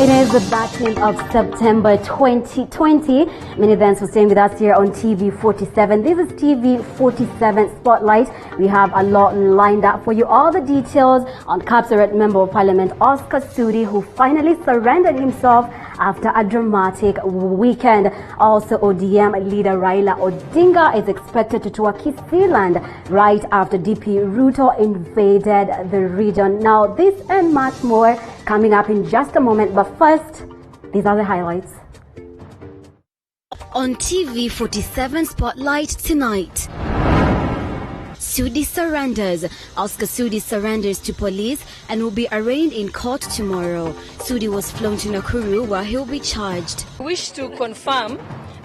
It is the back end of September 2020. Many thanks for staying with us here on TV47. This is TV47 Spotlight. We have a lot lined up for you. All the details on Kapseret Member of Parliament Oscar Sudi, who finally surrendered himself after a dramatic weekend. Also, ODM leader Raila Odinga is expected to tour Kisii land right after DP Ruto invaded the region. Now, this and much more coming up in just a moment, but first, these are the highlights. On TV47 Spotlight tonight, Sudi surrenders. Oscar Sudi surrenders to police and will be arraigned in court tomorrow. Sudi was flown to Nakuru where he will be charged. I wish to confirm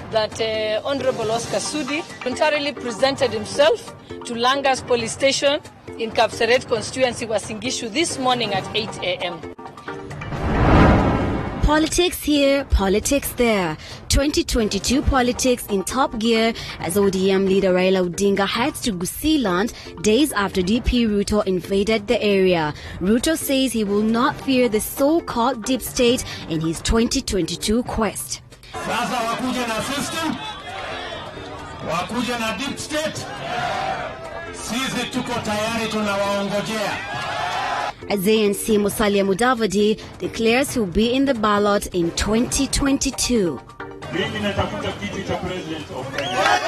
that Honorable Oscar Sudi voluntarily presented himself to Langas Police Station in Kapseret constituency, Uasin Gishu, this morning at 8 a.m. Politics here, politics there. 2022 politics in top gear as ODM leader Raila Odinga heads to Kisii land days after DP Ruto invaded the area. Ruto says he will not fear the so-called deep state in his 2022 quest. Sasa wakuja na system, wakuja na deep state, sisi tuko tayari tunawaongojea. As ANC Musalia Mudavadi declares he'll be in the ballot in 2022. Mimi natafuta kiti cha president of Kenya.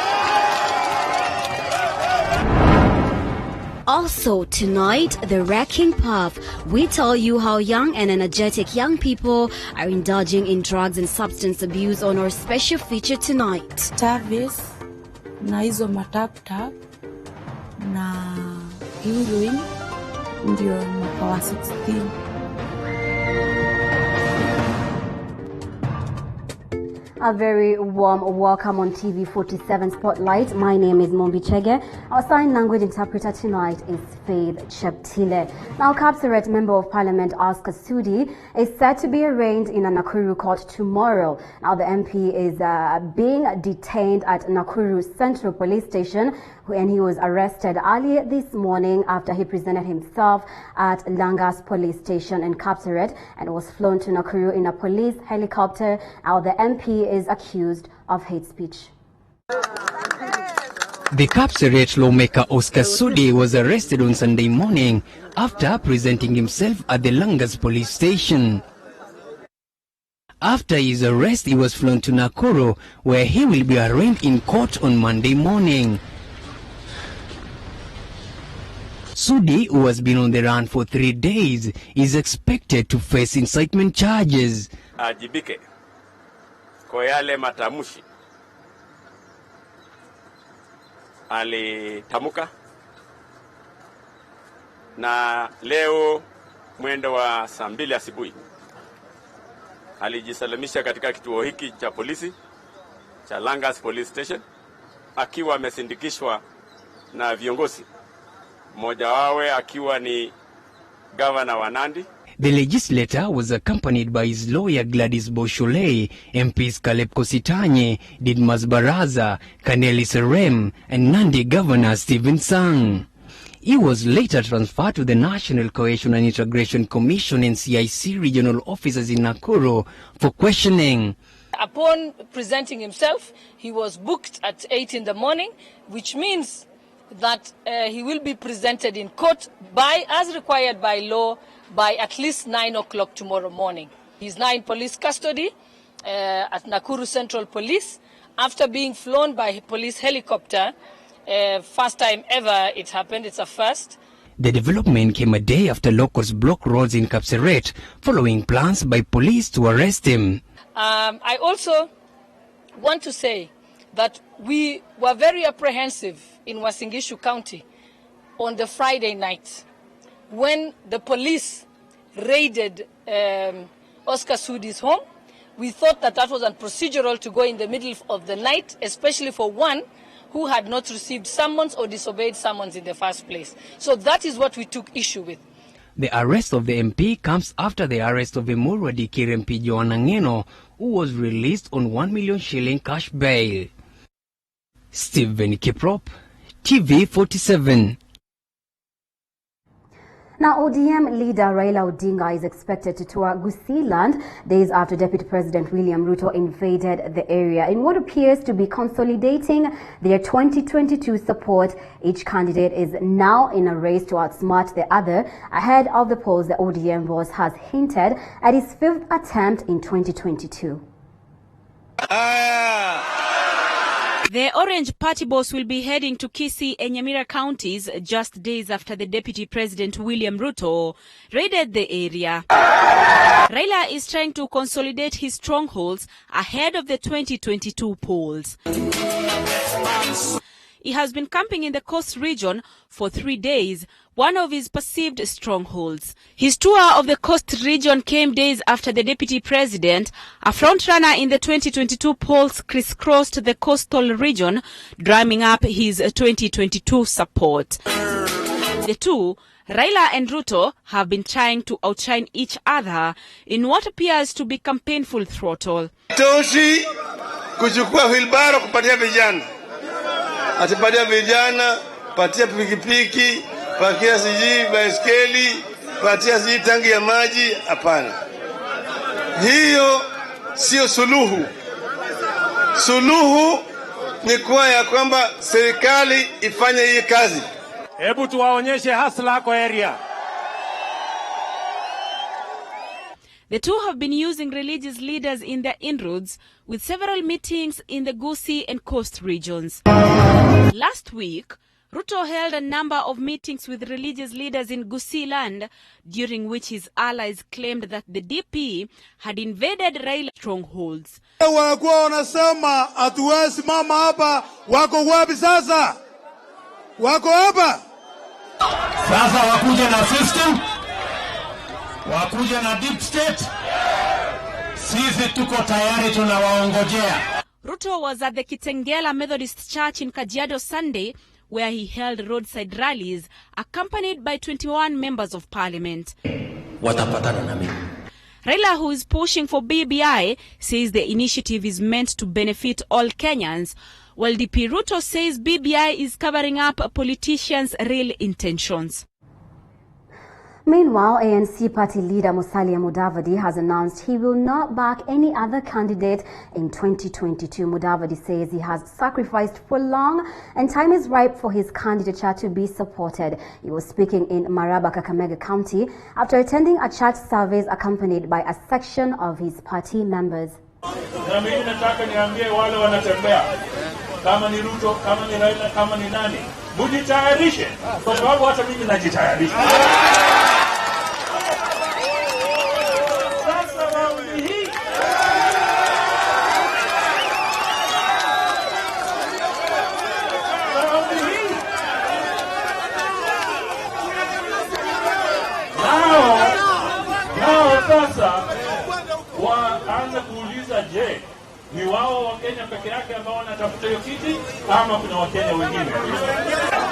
Also tonight, the wrecking puff. We tell you how young and energetic young people are indulging in drugs and substance abuse on our special feature tonight. Service na hizo matap-tap na heroin ndio mwaka wa 16. A very warm welcome on TV47 Spotlight. My name is Mombi Chege. Our sign language interpreter tonight is Faith Cheptile. Now, Kapseret Member of Parliament Oscar Sudi is set to be arraigned in a Nakuru court tomorrow. Now, the MP is being detained at Nakuru Central Police Station, and he was arrested earlier this morning after he presented himself at Langas Police Station in Kapseret and was flown to Nakuru in a police helicopter. Now, the MP is accused of hate speech. The Kapseret lawmaker Oscar Sudi was arrested on Sunday morning after presenting himself at the Langas police station. After his arrest, he was flown to Nakuru, where he will be arraigned in court on Monday morning. Sudi, who has been on the run for 3 days, is expected to face incitement charges. Ajibike kwa yale matamushi alitamuka, na leo mwendo wa saa 2 asubuhi alijisalimisha katika kituo hiki cha polisi cha Langas Police Station akiwa amesindikishwa na viongozi, mmoja wawe akiwa ni Governor wa Nandi. The legislator was accompanied by his lawyer Gladys Boshole, MPs Caleb Kositanye, Didmas Baraza, Kaneli Serem, and Nandi Governor Stephen Sang. He was later transferred to the National Cohesion and Integration Commission NCIC regional offices in Nakuru for questioning. Upon presenting himself, he was booked at 8 in the morning, which means that he will be presented in court as required by law by at least 9 o'clock tomorrow morning. He's now in police custody at Nakuru Central Police after being flown by police helicopter. First time ever it happened, it's a first. The development came a day after locals blocked roads in Kapseret following plans by police to arrest him. I also want to say that we were very apprehensive in Uasin Gishu County on the Friday night when the police raided Oscar Sudi's home. We thought that that was unprocedural to go in the middle of the night, especially for one who had not received summons or disobeyed summons in the first place. So that is what we took issue with. The arrest of the MP comes after the arrest of Emurwa Dikir MP Joanna Ngeno, who was released on 1 million shilling cash bail. Stephen Kiprop, TV47. Now, ODM leader Raila Odinga is expected to tour Gusii land days after Deputy President William Ruto invaded the area. In what appears to be consolidating their 2022 support, each candidate is now in a race to outsmart the other. Ahead of the polls, the ODM boss has hinted at his 5th attempt in 2022. The Orange Party boss will be heading to Kisii and Nyamira counties just days after the Deputy President William Ruto raided the area. Raila is trying to consolidate his strongholds ahead of the 2022 polls. He has been camping in the coast region for 3 days, one of his perceived strongholds. His tour of the coast region came days after the deputy president, a frontrunner in the 2022 polls, crisscrossed the coastal region, drumming up his 2022 support. The two, Raila and Ruto, have been trying to outshine each other in what appears to be campaign full throttle. Toshi kuchukua wheelbarrow kupatia vijana. Atipatia vijana, patia pikipiki, patia siji baiskeli, patia siji tangi ya maji, hapana. Hiyo sio suluhu. Suluhu ni kuwa ya kwamba serikali ifanye hii kazi. Hebu tuwaonyeshe hasla kwa area. The two have been using religious leaders in their inroads with several meetings in the Gusii and Coast regions. Last week, Ruto held a number of meetings with religious leaders in Gusii land, during which his allies claimed that the DP had invaded Raila strongholds. Wanakuwa wanasema hatuwezi mama hapa, wako wapi sasa? Wako hapa? Sasa wakuja na system, wakuja na deep state. Sisi tuko tayari, tunawaongojea. Ruto was at the Kitengela Methodist Church in Kajiado Sunday, where he held roadside rallies accompanied by 21 members of parliament. Watapatana na mimi. Raila, who is pushing for BBI, says the initiative is meant to benefit all Kenyans, while DP Ruto says BBI is covering up politicians' real intentions. Meanwhile, ANC party leader Musalia Mudavadi has announced he will not back any other candidate in 2022. Mudavadi says he has sacrificed for long and time is ripe for his candidature to be supported. He was speaking in Maraba, Kakamega County after attending a church service accompanied by a section of his party members. Na mimi nataka niambie wale wanatembea, kama ni Ruto, kama ni Raila, kama ni nani, mujitayarishe, kwa sababu hata mimi najitayarisha. Sasa waanze kuuliza, je, ni wao wa Kenya peke yake ambao wanatafuta hiyo kiti ama kuna Wakenya wengine?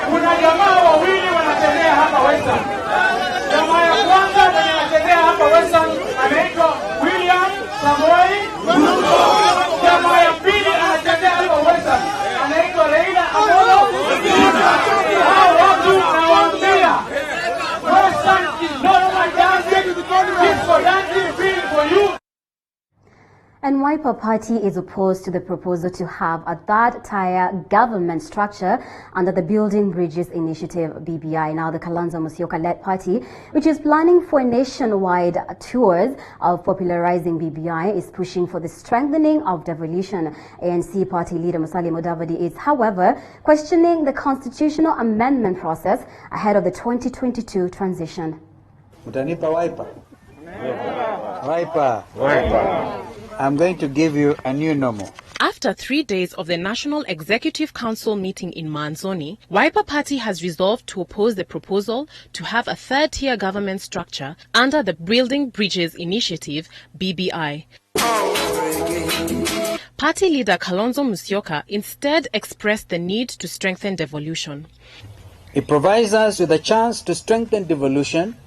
Kuna jamaa wawili wanatembea hapa Western. Jamaa ya kwanza mwenye anatembea hapa Western anaitwa William Samoei Ruto. Jamaa ya pili anatembea hapa Western anaitwa Raila Amolo Odinga. Hao watu nawaambia, Western is not my dancing, it's for dancing, free for you. And Wiper Party is opposed to the proposal to have a third-tier government structure under the Building Bridges Initiative, BBI. Now, the Kalonzo Musyoka-led party, which is planning for nationwide tours of popularizing BBI, is pushing for the strengthening of devolution. ANC party leader Musalia Mudavadi is, however, questioning the constitutional amendment process ahead of the 2022 transition. Mutanipa Wiper. Wiper. I'm going to give you a new normal. After 3 days of the National Executive Council meeting in Manzoni, Wiper Party has resolved to oppose the proposal to have a third-tier government structure under the Building Bridges Initiative, BBI. Party leader Kalonzo Musyoka instead expressed the need to strengthen devolution. It provides us with a chance to strengthen devolution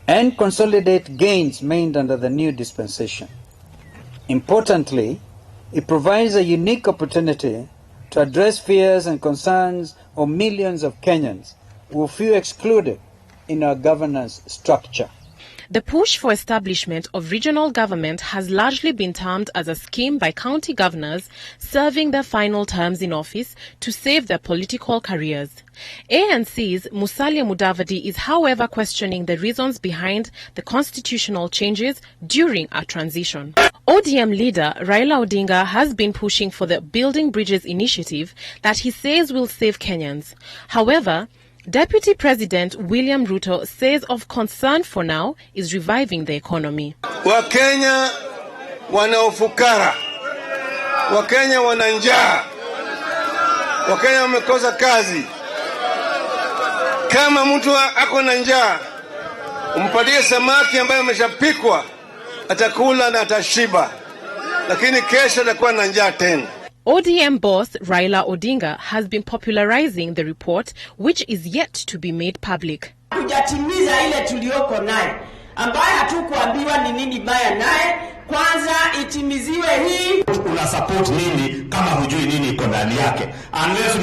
and consolidate gains made under the new dispensation. Importantly, it provides a unique opportunity to address fears and concerns of millions of Kenyans who feel excluded in our governance structure. The push for establishment of regional government has largely been termed as a scheme by county governors serving their final terms in office to save their political careers. ANC's Musalia Mudavadi is, however, questioning the reasons behind the constitutional changes during a transition. ODM leader Raila Odinga has been pushing for the Building Bridges initiative that he says will save Kenyans. However, Deputy President William Ruto says of concern for now is reviving the economy. Wakenya wana ufukara, Wakenya wana njaa, Wakenya wamekosa kazi. Kama mtu ako na njaa, umpatie samaki ambayo ameshapikwa, atakula na atashiba, lakini kesho atakuwa na njaa tena. ODM boss Raila Odinga has been popularizing the report, which is yet to be made public. Tujatimiza ile tulioko naye, ambaye hatukuambiwa ni nini baya naye, kwanza itimiziwe hii. Una support nini kama hujui nini iko ndani yake? Unless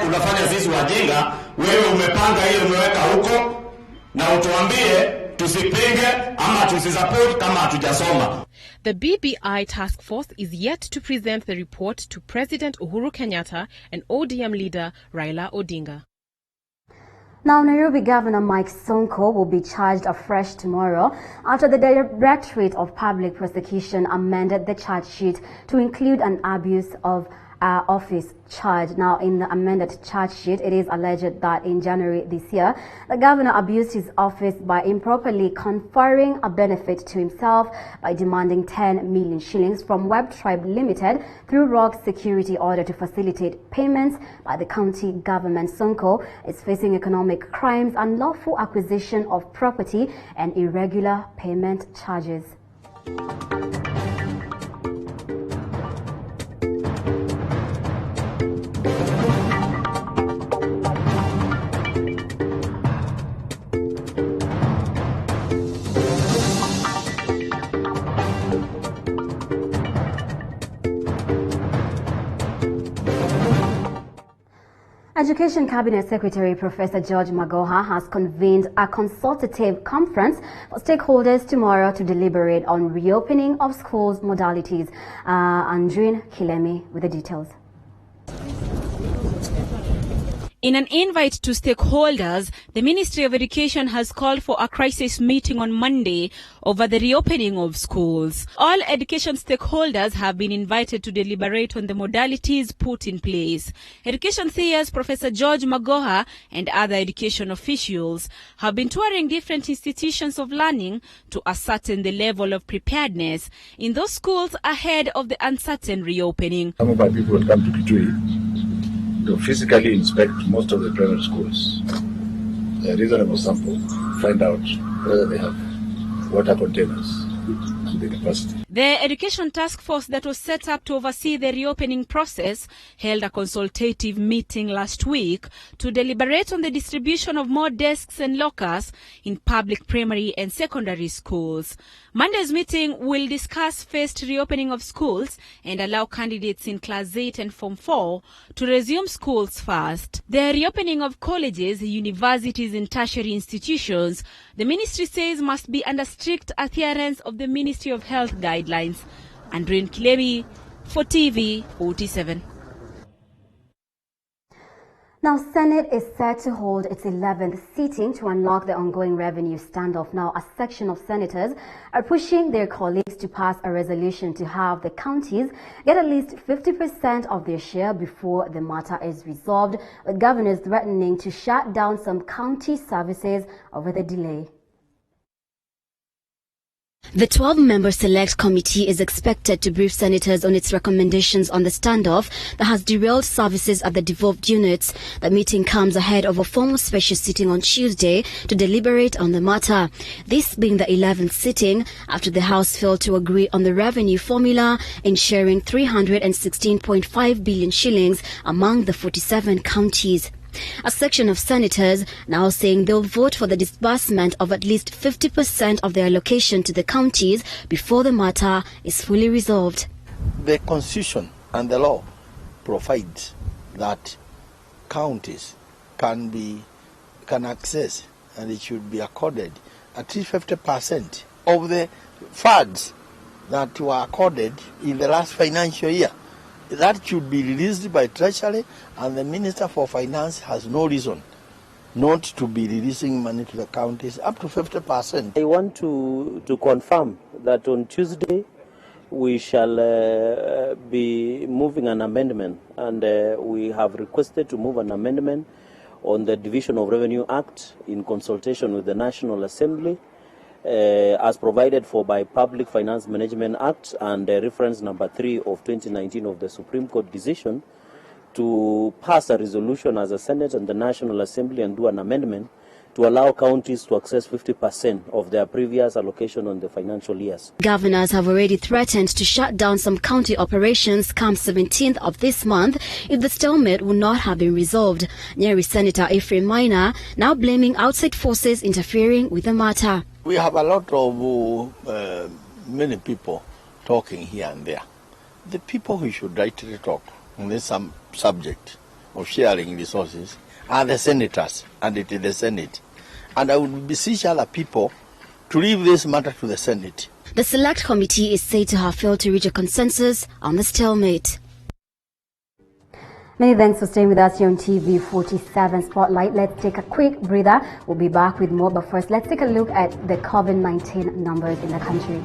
unafanya sisi wajinga, wewe umepanga hiyo umeweka huko, na utuambie tusipinge ama tusisupport kama hatujasoma. The BBI task force is yet to present the report to President Uhuru Kenyatta and ODM leader Raila Odinga. Now, Nairobi Governor Mike Sonko will be charged afresh tomorrow after the Directorate of Public Prosecution amended the charge sheet to include an abuse of office charge. Now, in the amended charge sheet, it is alleged that in January this year, the governor abused his office by improperly conferring a benefit to himself by demanding 10 million shillings from Web Tribe Limited through rogue security order to facilitate payments by the county government. Sonko is facing economic crimes, unlawful acquisition of property, and irregular payment charges. Education Cabinet Secretary Professor George Magoha has convened a consultative conference for stakeholders tomorrow to deliberate on reopening of schools modalities. Andrin Kilemi with the details. In an invite to stakeholders, the Ministry of Education has called for a crisis meeting on Monday over the reopening of schools. All education stakeholders have been invited to deliberate on the modalities put in place. Education seers Professor George Magoha and other education officials have been touring different institutions of learning to ascertain the level of preparedness in those schools ahead of the uncertain reopening. Some of our people will come to KIKUYU to physically inspect most of the primary schools, a reasonable sample, find out whether they have water containers and the capacity. The Education Task Force that was set up to oversee the reopening process held a consultative meeting last week to deliberate on the distribution of more desks and lockers in public primary and secondary schools. Monday's meeting will discuss phased reopening of schools and allow candidates in Class 8 and Form 4 to resume schools first. The reopening of colleges, universities and tertiary institutions, the ministry says must be under strict adherence of the Ministry of Health guidelines. Andrin Kilemi for TV47. Now, Senate is set to hold its 11th sitting to unlock the ongoing revenue standoff. Now, a section of senators are pushing their colleagues to pass a resolution to have the counties get at least 50% of their share before the matter is resolved, with governors threatening to shut down some county services over the delay. The 12-member Select Committee is expected to brief senators on its recommendations on the standoff that has derailed services at the devolved units. The meeting comes ahead of a formal special sitting on Tuesday to deliberate on the matter. This being the 11th sitting after the House failed to agree on the revenue formula in sharing 316.5 billion shillings among the 47 counties. A section of senators now saying they'll vote for the disbursement of at least 50% of their allocation to the counties before the matter is fully resolved. The Constitution and the law provide that counties can access and it should be accorded at least 50% of the funds that were accorded in the last financial year. That should be released by Treasury, and the Minister for Finance has no reason not to be releasing money to the counties up to 50%. I want to confirm that on Tuesday we shall be moving an amendment, and we have requested to move an amendment on the Division of Revenue Act in consultation with the National Assembly, as provided for by Public Finance Management Act and reference number 3 of 2019 of the Supreme Court decision, to pass a resolution as a Senate and the National Assembly and do an amendment to allow counties to access 50% of their previous allocation on the financial years. Governors have already threatened to shut down some county operations come 17th of this month if the stalemate will not have been resolved. Nyeri Senator Ephraim Maina now blaming outside forces interfering with the matter. We have a lot of many people talking here and there. The people who should rightly talk on this subject of sharing resources are the senators, and it is the Senate. And I would beseech other people to leave this matter to the Senate. The Select Committee is said to have failed to reach a consensus on the stalemate. Many thanks for staying with us here on TV47 Spotlight. Let's take a quick breather. We'll be back with more, but first let's take a look at the COVID-19 numbers in the country.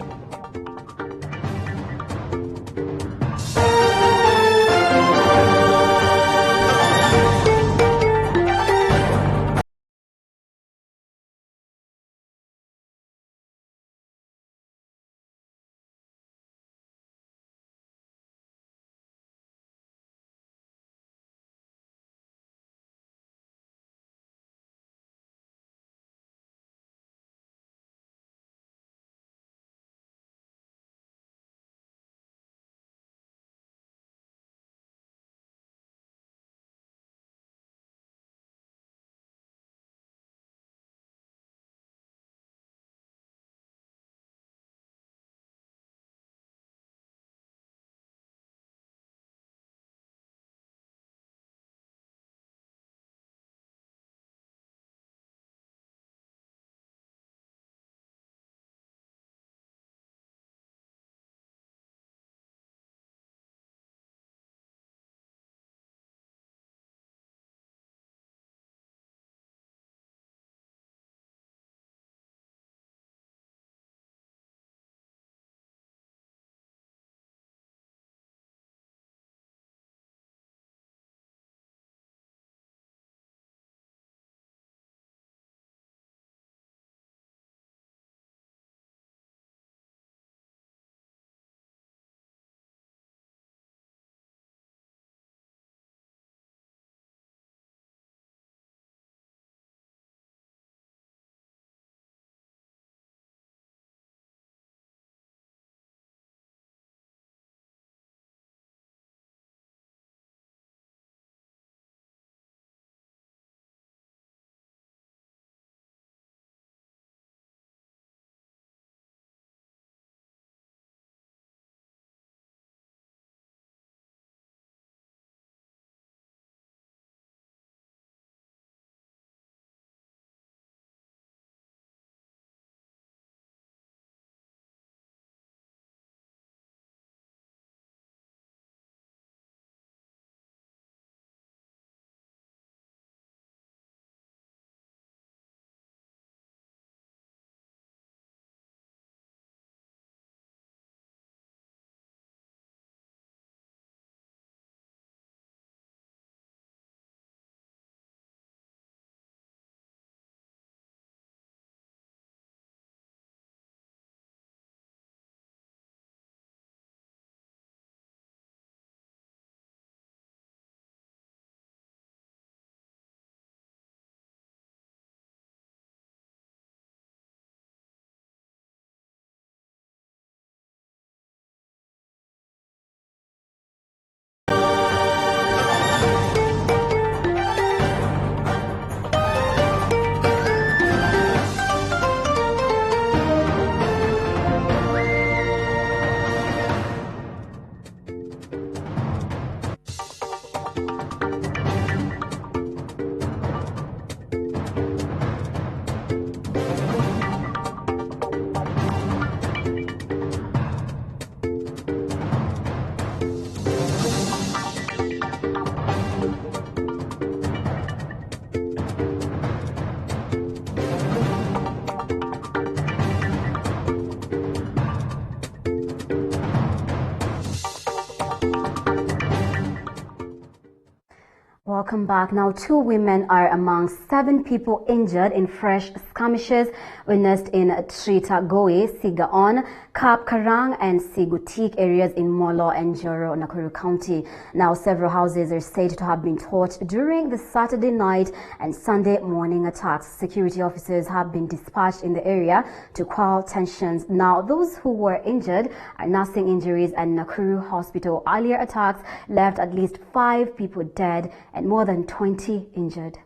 Welcome back. Now, 2 women are among 7 people injured in fresh skirmishes witnessed in Tritagoe, Sigaon, Kap Karang and Sigutik areas in Molo and Joro, Nakuru County. Now, several houses are said to have been torched during the Saturday night and Sunday morning attacks. Security officers have been dispatched in the area to quell tensions. Now, those who were injured are nursing injuries at Nakuru Hospital. Earlier attacks left at least 5 people dead and more than 20 injured.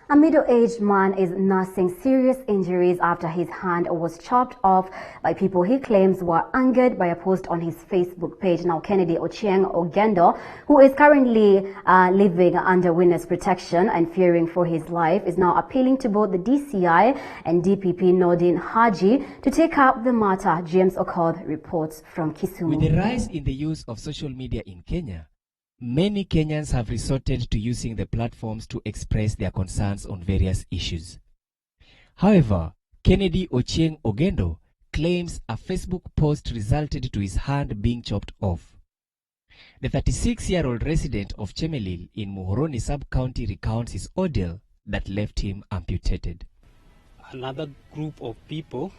A middle-aged man is nursing serious injuries after his hand was chopped off by people he claims were angered by a post on his Facebook page. Now, Kennedy Ochieng Ogendo, who is currently living under witness protection and fearing for his life, is now appealing to both the DCI and DPP Nordin Haji to take up the matter. James Okoth reports from Kisumu. With the rise in the use of social media in Kenya, many Kenyans have resorted to using the platforms to express their concerns on various issues. However, Kennedy Ochieng Ogendo claims a Facebook post resulted to his hand being chopped off. The 36-year-old resident of Chemelil in Muhoroni sub-county recounts his ordeal that left him amputated. Another group of people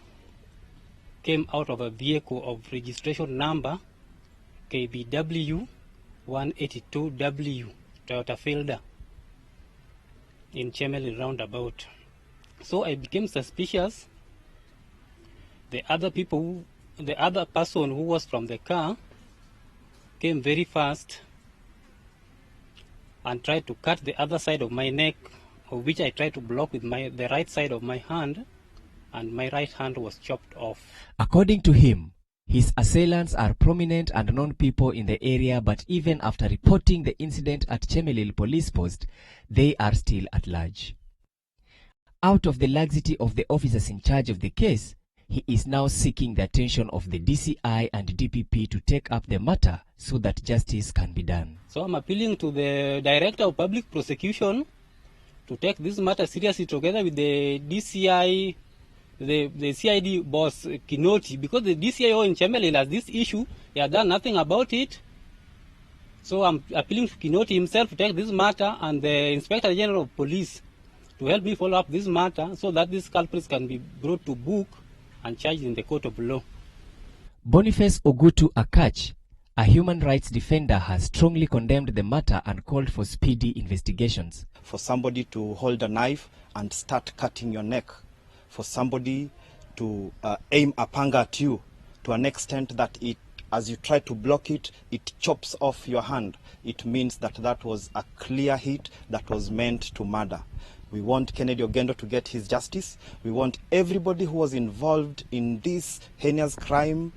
came out of a vehicle of registration number KBW 182W Toyota Fielder in Chemelil roundabout. So I became suspicious. The other person who was from the car came very fast and tried to cut the other side of my neck, of which I tried to block with the right side of my hand, and my right hand was chopped off. According to him, his assailants are prominent and known people in the area, but even after reporting the incident at Chemelil police post, they are still at large. Out of the laxity of the officers in charge of the case, he is now seeking the attention of the DCI and DPP to take up the matter so that justice can be done. So I'm appealing to the Director of Public Prosecution to take this matter seriously together with the DCI, the CID boss Kinoti, because the DCIO in Chemelil has this issue. He has done nothing about it. So I'm appealing to Kinoti himself to take this matter, and the Inspector General of Police to help me follow up this matter so that these culprits can be brought to book and charged in the court of law. Boniface Ogutu Akach, a human rights defender, has strongly condemned the matter and called for speedy investigations. For somebody to hold a knife and start cutting your neck, for somebody to aim a panga at you to an extent that as you try to block it, it chops off your hand, it means that that was a clear hit that was meant to murder. We want Kennedy Ogendo to get his justice. We want everybody who was involved in this heinous crime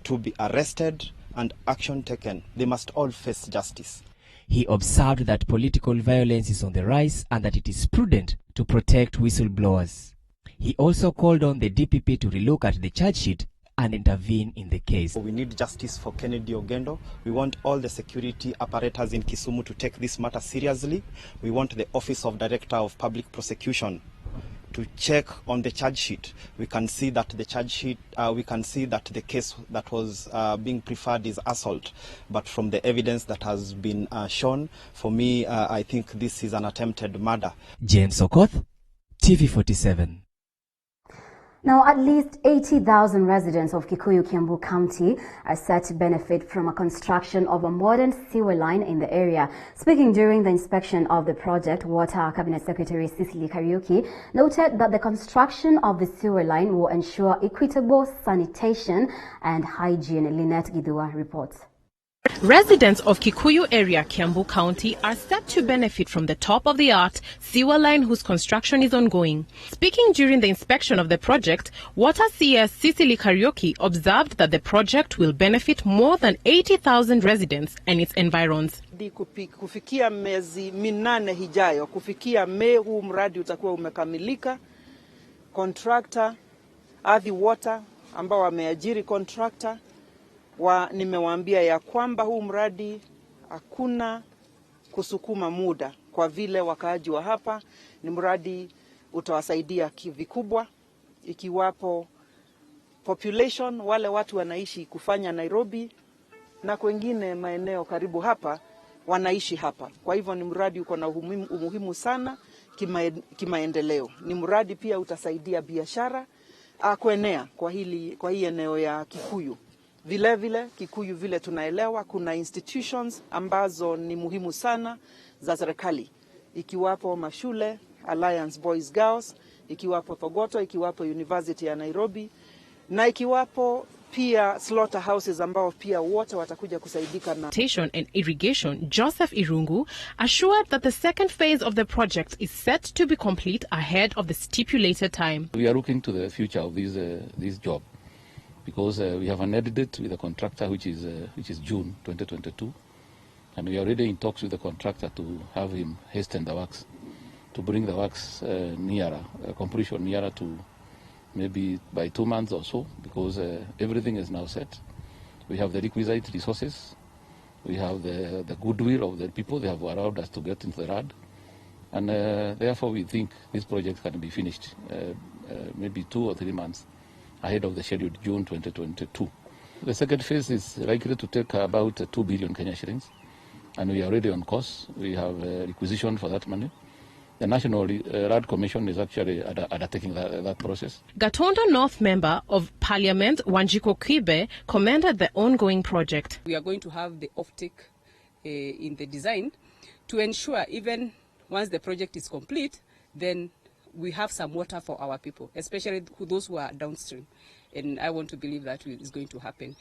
to be arrested and action taken. They must all face justice. He observed that political violence is on the rise and that it is prudent to protect whistleblowers. He also called on the DPP to relook at the charge sheet and intervene in the case. We need justice for Kennedy Ogendo. We want all the security apparatus in Kisumu to take this matter seriously. We want the Office of Director of Public Prosecution to check on the charge sheet. We can see that the charge sheet, we can see that the case that was being preferred is assault. But from the evidence that has been shown, for me, I think this is an attempted murder. James Okoth, TV47. Now, at least 80,000 residents of Kikuyu, Kiambu County are set to benefit from a construction of a modern sewer line in the area. Speaking during the inspection of the project, Water Cabinet Secretary Cecily Kariuki noted that the construction of the sewer line will ensure equitable sanitation and hygiene. Lynette Gidua reports. Residents of Kikuyu area, Kiambu County, are set to benefit from the top-of-the-art sewer line whose construction is ongoing. Speaking during the inspection of the project, Water CS Cecily Kariuki observed that the project will benefit more than 80,000 residents and its environs. Kufikia miezi minane hijayo, kufikia Mei huu mradi utakuwa umekamilika. Contractor, Athi Water, ambao wameajiri contractor, nimewaambia ya kwamba huu mradi hakuna kusukuma muda, kwa vile wakaaji wa hapa ni mradi utawasaidia vikubwa, ikiwapo population, wale watu wanaishi kufanya Nairobi na kwengine maeneo karibu hapa wanaishi hapa. Kwa hivyo ni mradi uko na umuhimu sana kimaendeleo. Ni mradi pia utasaidia biashara kuenea kwa hii eneo ya Kikuyu. Vile Kikuyu vile tunaelewa kuna institutions ambazo ni muhimu sana za serikali, ikiwapo mashule, Alliance Boys Girls, ikiwapo Thogoto, ikiwapo University ya Nairobi, na ikiwapo pia slaughterhouses ambao pia wote watakuja kusaidika na Sanitation and Irrigation, Joseph Irungu, assured that the second phase of the project is set to be complete ahead of the stipulated time. We are looking to the future of this job because we have an end date with the contractor which is June 2022, and we are already in talks with the contractor to have him hasten the works, to bring the works nearer, completion nearer to maybe by 2 months or so, because everything is now set. We have the requisite resources, we have the goodwill of the people. They have allowed us to get into the RAD, and therefore we think this project can be finished maybe 2 or 3 months ahead of the scheduled June 2022. The second phase is likely to take about 2 billion Kenya shillings, and we are already on course. We have requisition for that money. The National RAD Commission is actually undertaking that process. Gatondo North Member of Parliament Wanjiko Kibe commended the ongoing project. We are going to have the offtake in the design to ensure even once the project is complete, then we have some water for our people, especially those who are downstream. And I want to believe that is going to happen.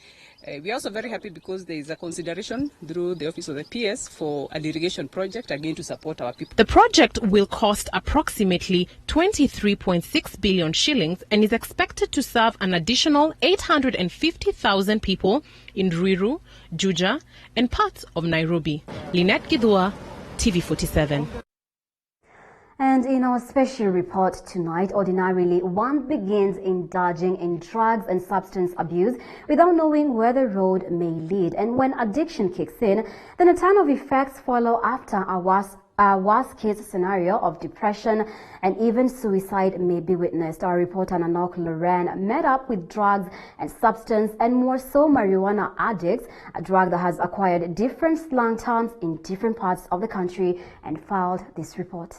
We are also very happy because there is a consideration through the Office of the PS for an irrigation project, again to support our people. The project will cost approximately 23.6 billion shillings and is expected to serve an additional 850,000 people in Ruiru, Juja, and parts of Nairobi. Lynette Gidua, TV47. And in our special report tonight, ordinarily one begins indulging in drugs and substance abuse without knowing where the road may lead. And when addiction kicks in, then a ton of effects follow after a worst case scenario of depression and even suicide may be witnessed. Our reporter Nanok Loren met up with drugs and substance, and more so marijuana addicts, a drug that has acquired different slang terms in different parts of the country, and filed this report.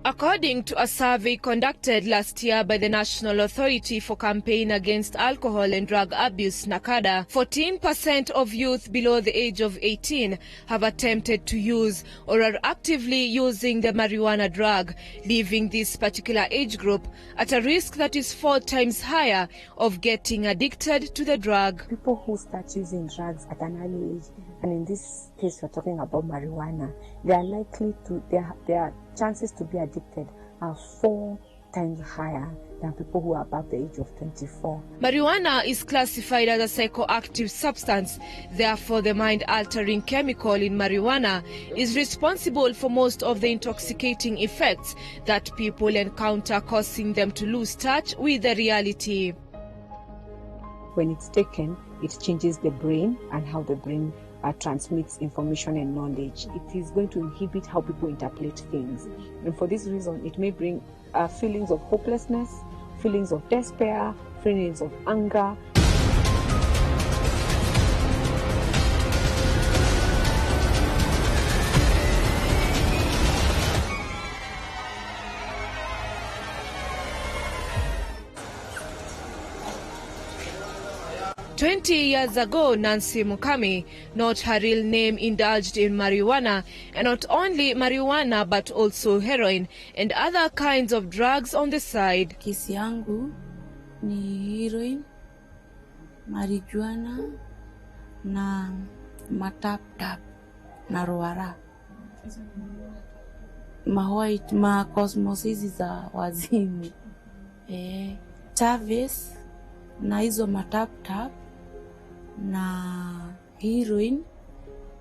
According to a survey conducted last year by the National Authority for Campaign Against Alcohol and Drug Abuse, NACADA, 14% of youth below the age of 18 have attempted to use or are actively using the marijuana drug, leaving this particular age group at a risk that is 4 times higher of getting addicted to the drug. People who start using drugs at an early age, and in this case we're talking about marijuana, they are likely to, their chances to be addicted are 4 times higher than people who are above the age of 24. Marijuana is classified as a psychoactive substance. Therefore, the mind-altering chemical in marijuana is responsible for most of the intoxicating effects that people encounter, causing them to lose touch with the reality. When it's taken, it changes the brain and how the brain transmits information and knowledge. It is going to inhibit how people interpret things. And for this reason, it may bring feelings of hopelessness, feelings of despair, feelings of anger. "20 years ago, Nancy Mukami, not her real name, indulged in marijuana, and not only marijuana but also heroin and other kinds of drugs on the side." Kesi yangu ni heroin, marijuana na matap-tap na roara. Ma-white, ma-cosmos hizi za wazimu. Chavis na hizo matap-tap na heroin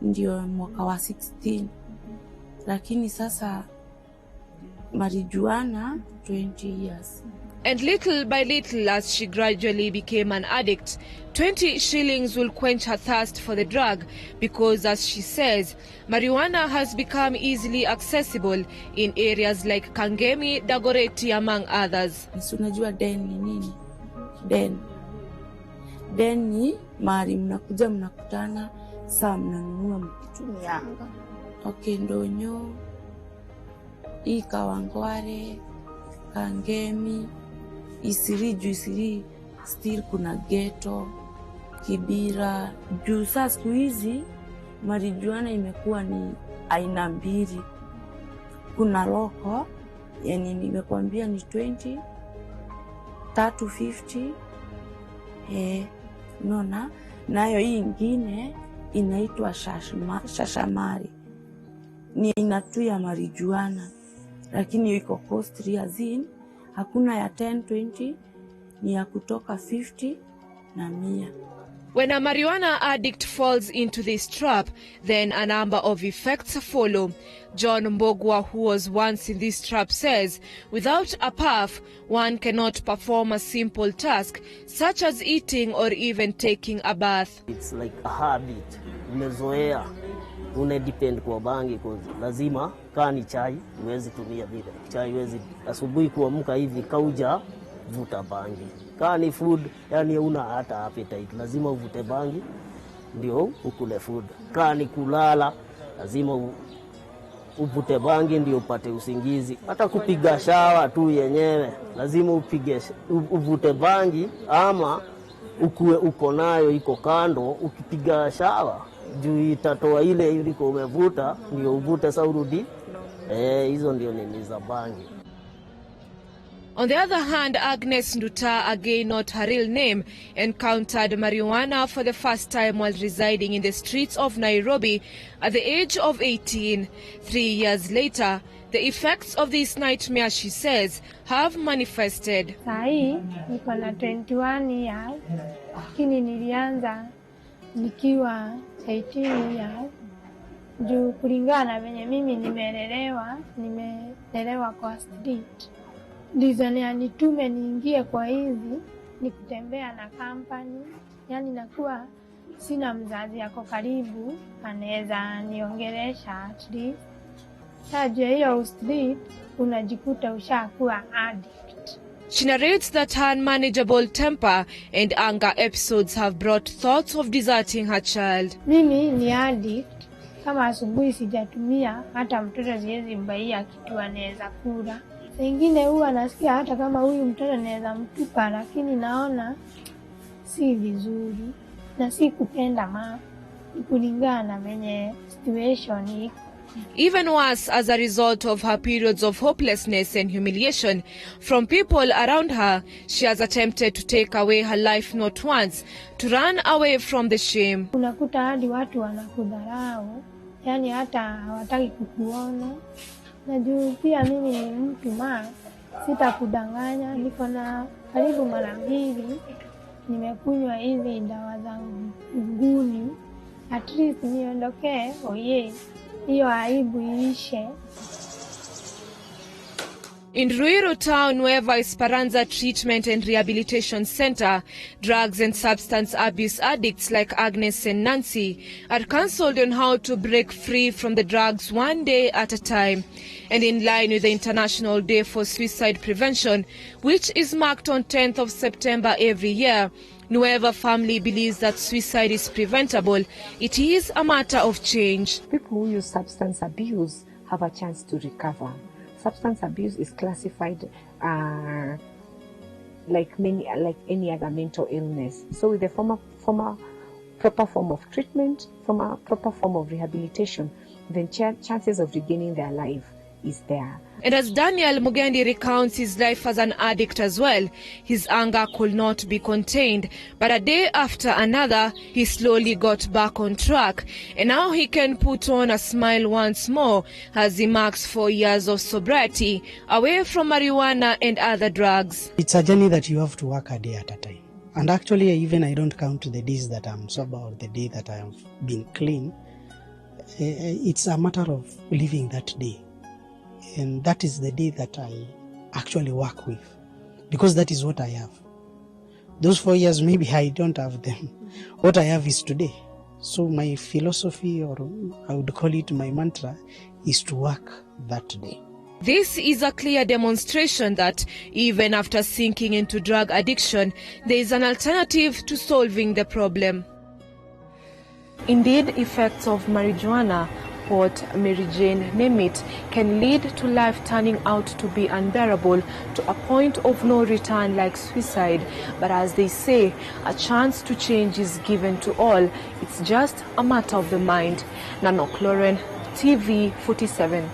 ndio mwaka wa 16 lakini sasa marijuana 20 years. And little by little, as she gradually became an addict, 20 shillings will quench her thirst for the drug because, as she says, marijuana has become easily accessible in areas like Kangemi, Dagoretti, among others. Unajua den ni nini? Den ni mahali mnakuja mnakutana, saa mnanunua mkitumia. Okay, Ndonyo, Kawangware, Kangemi, Isiri, still kuna ghetto, Kibira. Juu saa siku hizi marijuana imekuwa ni aina mbili. Kuna loko, yani nimekwambia ni 20, 350, nona. Nayo hii ingine inaitwa shashamari. Ni aina tu ya marijuana, lakini iko costly azin. Hakuna ya 10, 20, ni ya kutoka 50 na 100. When a marijuana addict falls into this trap, then a number of effects follow. John Mbogwa, who was once in this trap, says, without a puff, one cannot perform a simple task, such as eating or even taking a bath. It's like a habit. Umezoea, depend kwa bangi, kwa lazima kani chai uwezi tumia vile. Chai uwezi asubuhi kuamka hivi kauja vuta bangi. Kani food, yani una hata appetite, lazima uvute bangi ndio ukule food. Kani kulala, lazima uvute bangi ndio upate usingizi. Hata kupiga shawa tu yenyewe, lazima uvute bangi, ama ukue uko nayo iko kando, ukipiga shawa juu itatoa ile uliko umevuta ndio uvute saurudi. Hizo ndio nini za bangi. On the other hand, Agnes Nduta, again not her real name, encountered marijuana for the first time while residing in the streets of Nairobi at the age of 18. 3 years later, the effects of this nightmare, she says, have manifested. Sahi, niko na 21 years, lakini nilianza nikiwa 18 years. Juu kulingana venye mimi nimelelewa kwa street. Reason ya nitume niingie kwa hizi ni kutembea na company, yani nakuwa sina mzazi yako karibu anaweza niongelesha at least. Sajua hiyo street unajikuta ushakuwa addict. She narrates that her unmanageable temper and anger episodes have brought thoughts of deserting her child. Mimi ni addict. Kama asubuhi sijatumia, hata mtoto siwezi mbaia kitu anaweza kula. Sengine huwa nasikia hata kama huyu mtoto anaweza mtupa, lakini naona si vizuri na si kupenda kulingana venye situation iko. Even worse, as a result of her periods of hopelessness and humiliation from people around her, she has attempted to take away her life not once, to run away from the shame. Unakuta hadi watu wanakudharau, yani hata hawataki kukuona. Na juu pia mimi ni mtu sitakudanganya, niko na karibu mara 2 nimekunywa hizi dawa zangu nguni, at least niondokee hiyo aibu iishe. In Ruiru Town, Nueva Esperanza Treatment and Rehabilitation Center, drugs and substance abuse addicts like Agnes and Nancy are counseled on how to break free from the drugs one day at a time. And in line with the International Day for Suicide Prevention, which is marked on 10th of September every year, Nueva family believes that suicide is preventable. It is a matter of change. People who use substance abuse have a chance to recover. Substance abuse is classified like any other mental illness. So with the proper form of treatment, from a proper form of rehabilitation, then chances of regaining their life is there. And as Daniel Mugendi recounts his life as an addict as well, his anger could not be contained. But a day after another, he slowly got back on track. And now he can put on a smile once more as he marks 4 years of sobriety away from marijuana and other drugs. It's a journey that you have to work a day at a time. And actually, even I don't count the days that I'm sober or the day that I have been clean. it's a matter of living that day. And that is the day that I actually work with, because that is what I have. Those 4 years, maybe I don't have them. What I have is today. So my philosophy, or I would call it my mantra, is to work that day. This is a clear demonstration that even after sinking into drug addiction, there is an alternative to solving the problem. Indeed, effects of marijuana, pot, Mary Jane, name it, can lead to life turning out to be unbearable to a point of no return like suicide. But as they say, a chance to change is given to all. It's just a matter of the mind. Nano Cloren, TV47.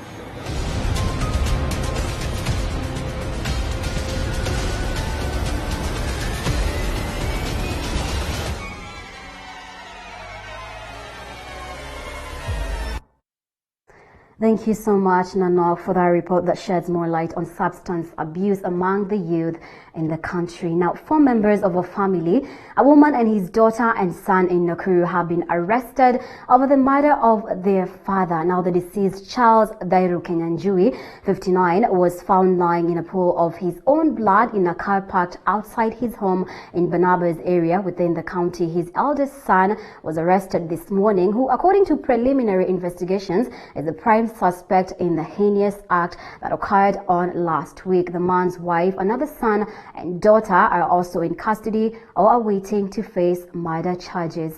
Thank you so much, Nanok, for that report that sheds more light on substance abuse among the youth in the country. Now, 4 members of a family, a woman and his daughter and son in Nakuru, have been arrested over the murder of their father. Now, the deceased Charles Dairu Kenyanjui, 59, was found lying in a pool of his own blood in a car parked outside his home in Barnabas area within the county. His eldest son was arrested this morning, who, according to preliminary investigations, is the prime suspect in the heinous act that occurred on last week. The man's wife, another son, and daughter are also in custody or are waiting to face murder charges.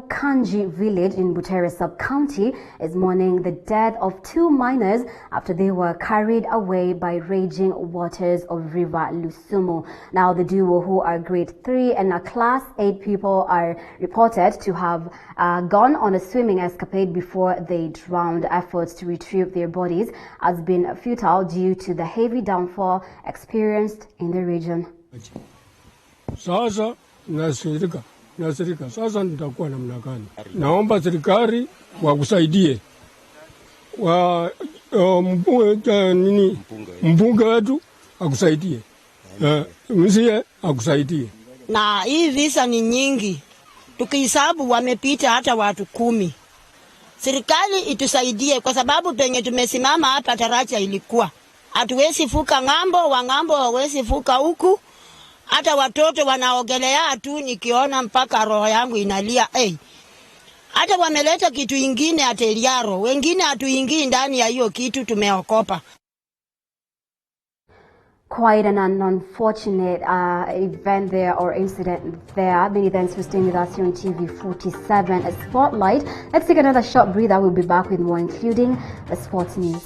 Kanji village in Butere sub-county is mourning the death of 2 minors after they were carried away by raging waters of River Lusumo. Now, the duo, who are grade 3 and a class 8 pupil, are reported to have gone on a swimming escapade before they drowned. Efforts to retrieve their bodies has been futile due to the heavy downfall experienced in the region. Sasa nitakuwa namna gani? Naomba serikali wakusaidie mbunge wetu akusaidie, mzie akusaidie. Na hii visa ni nyingi, tukihesabu wamepita hata watu 10. Serikali itusaidie kwa sababu penye tumesimama hapa taracha ilikuwa hatuwezi fuka ng'ambo, wa ng'ambo hawezi fuka huku. Hata watoto wanaogelea tu, nikiona mpaka roho yangu inalia. Hata wameleta kitu ingine ateliaro, wengine hatuingii ndani ya hiyo kitu, tumeokopa. Quite an unfortunate event there, or incident there. Many thanks for staying with us here on TV47 Spotlight. Let's take another short breather. We'll be back with more, including the sports news.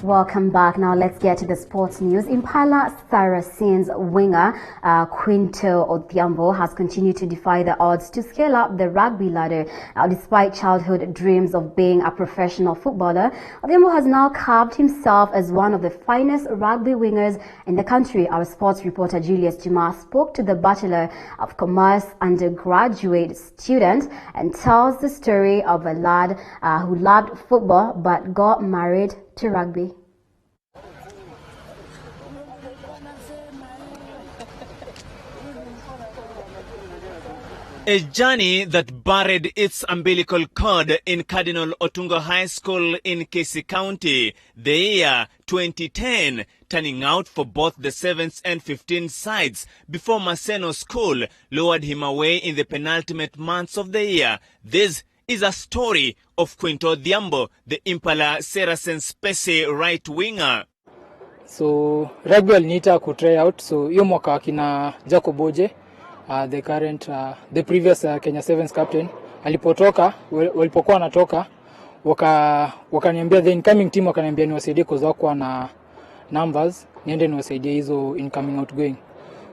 Welcome back. Now let's get to the sports news. Impala Saracens winger Quinto Odhiambo has continued to defy the odds to scale up the rugby ladder. Despite childhood dreams of being a professional footballer, Odhiambo has now carved himself as one of the finest rugby wingers in the country. Our sports reporter Julius Juma spoke to the Bachelor of Commerce undergraduate student and tells the story of a lad who loved football but got married to rugby. A journey that buried its umbilical cord in Cardinal Otungo High School in Kisii County, the year 2010, turning out for both the 7th and 15th sides before Maseno School lured him away in the penultimate months of the year. This is a story of Quinto Odhiambo, the Impala Saracens Specie right winger. So rugby aliniita ku try out, so hiyo mwaka kina Jacob Oje, the previous Kenya Sevens captain, alipotoka, walipokuwa wanatoka, wakaniambia the incoming team wakaniambia niwasaidie kwa sababu na numbers, niende niwasaidie hizo incoming outgoing.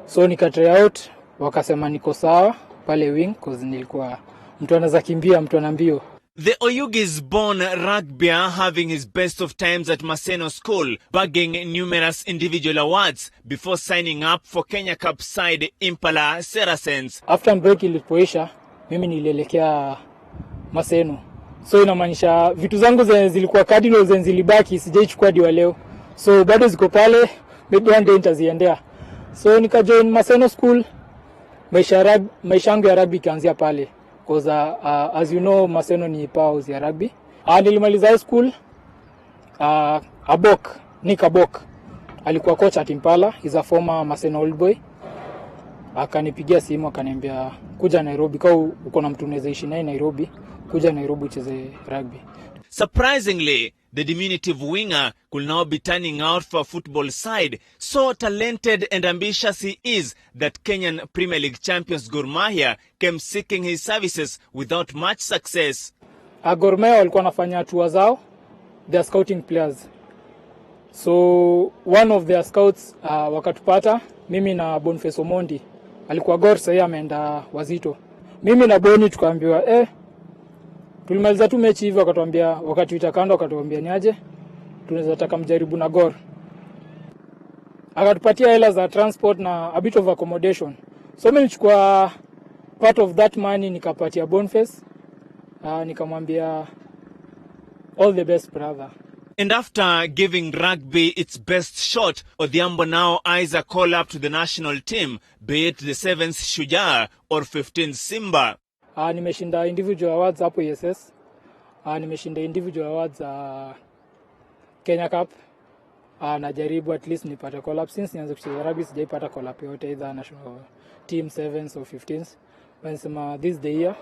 So nika try out, wakasema niko sawa pale wing cause nilikuwa mtu anaweza kimbia, mtu ana mbio. The Oyugis born rugbyer having his best of times at Maseno School, bagging numerous individual awards before signing up for Kenya Cup side Impala Saracens. After break ilipoisha, mimi nilielekea Maseno. So inamaanisha vitu zangu zilikuwa Cardinals zilibaki, sijaichukua hadi wa leo. So bado ziko pale, maybe one day nitaziendea. So nikajoin Maseno School, maisha yangu ya rugby ikaanzia pale. Because as you know, Maseno ni powerhouse ya rugby. Nilimaliza high school, Nick Abok alikuwa coach at Impala, he's a former Maseno old boy. Akanipigia simu akaniambia kuja Nairobi, kwa uko na mtu unaweza ishi naye Nairobi, kuja Nairobi ucheze rugby. Surprisingly, the diminutive winger could now be turning out for a football side. So talented and ambitious he is that Kenyan Premier League champions Gor Mahia came seeking his services without much success. Gor Mahia walikuwa wanafanya tour zao, they are scouting players. So one of their scouts wakatupata, mimi na Boniface Omondi, alikuwa Gor, sasa ameenda Wazito. Mimi na Boni tukaambiwa tulimaliza tu mechi hivi, wakatuambia wakati itakando, wakatuambia niaje tunaweza taka mjaribu na Gor. Akatupatia hela za transport na a bit of accommodation. So mimi nilichukua part of that money nikapatia Boniface, nikamwambia all the best brother. And after giving rugby its best shot, Odhiambo now eyes a call up to the national team, be it the 7th Shujaa or 15th Simba. Nimeshinda individual awards hapo ESS. Nimeshinda individual awards Kenya Cup. Najaribu at least nipate call up, since nianze kucheza rugby sijaipata call up yote either national team 7s or 15s. Nasema this the year.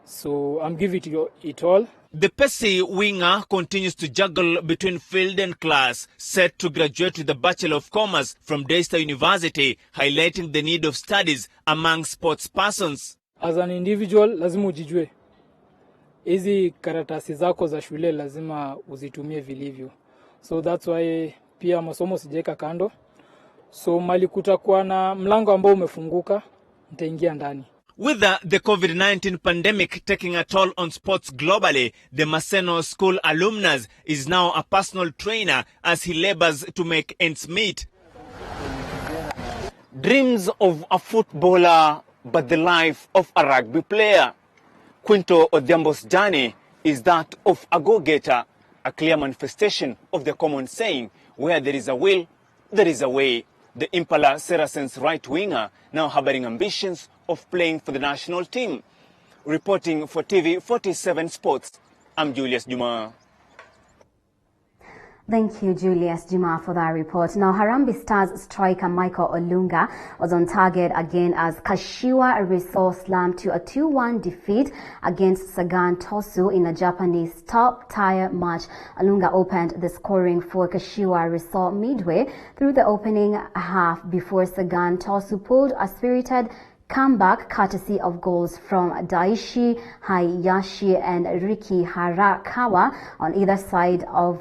So I'm giving it all. The pacey winger continues to juggle between field and class, set to graduate with the Bachelor of Commerce from Daystar University, highlighting the need of studies among sports persons. As an individual, lazima ujijue. Hizi karatasi zako za shule lazima uzitumie vilivyo. So that's why pia masomo sijaeka kando. So mali kutakuwa na mlango ambao umefunguka, nitaingia ndani. With the COVID-19 pandemic taking a toll on sports globally, the Maseno School alumnus is now a personal trainer as he labors to make ends meet. Dreams of a footballer, but the life of a rugby player. Quinto Odhiambo's journey is that of a go-getter, a clear manifestation of the common saying, where there is a will, there is a way. The Impala Saracens right winger now harboring ambitions of playing for the national team. Reporting for TV47 Sports, I'm Julius Juma. Thank you, Julius Juma, for that report. Now, Harambee Stars striker Michael Olunga was on target again as Kashiwa Resource slammed to a 2-1 defeat against Sagan Tosu in a Japanese top-tier match. Olunga opened the scoring for Kashiwa Resource midway through the opening half before Sagan Tosu pulled a spirited comeback courtesy of goals from Daishi Hayashi and Riki Harakawa on either side of